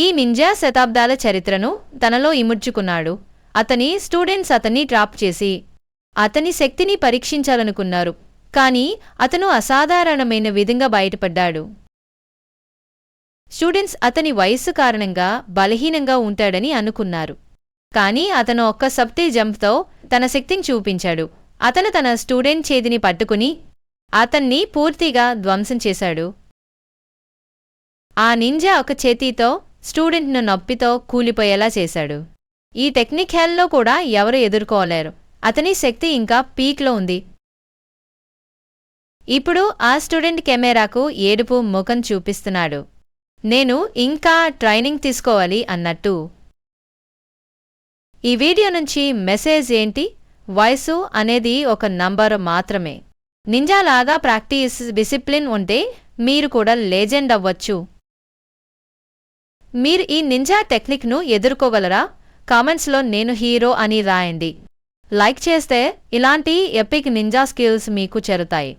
ఈ నింజా శతాబ్దాల చరిత్రను తనలో ఇముడ్చుకున్నాడు. అతని స్టూడెంట్స్ అతన్ని ట్రాప్ చేసి అతని శక్తిని పరీక్షించాలనుకున్నారు, కానీ అతను అసాధారణమైన విధంగా బయటపడ్డాడు. స్టూడెంట్స్ అతని వయస్సు కారణంగా బలహీనంగా ఉంటాడని అనుకున్నారు, కానీ అతను ఒక్క సబ్తే జంప్తో తన శక్తిని చూపించాడు. అతను తన స్టూడెంట్ చేతిని పట్టుకుని అతన్ని పూర్తిగా ధ్వంసం చేశాడు. ఆ నింజా ఒక చేతితో స్టూడెంట్ను నొప్పితో కూలిపోయేలా చేశాడు. ఈ టెక్నిక్ హెల్లో కూడా ఎవరు ఎదుర్కోలేరు. అతని శక్తి ఇంకా పీక్లో ఉంది. ఇప్పుడు ఆ స్టూడెంట్ కెమెరాకు ఏడుపు ముఖం చూపిస్తున్నాడు. నేను ఇంకా ట్రైనింగ్ తీసుకోవాలి అన్నట్టు. ఈ వీడియో నుంచి మెసేజ్ ఏంటి? వయసు అనేది ఒక నంబర్ మాత్రమే. నింజాలాగా ప్రాక్టీస్, డిసిప్లిన్ ఉంటే మీరు కూడా లెజెండ్ అవ్వచ్చు. మీరు ఈ నింజా టెక్నిక్ను ఎదుర్కోగలరా? కామెంట్స్లో నేను హీరో అని రాయండి. లైక్ చేస్తే ఇలాంటి ఎపిక్ నింజా స్కిల్స్ మీకు చేరుతాయి.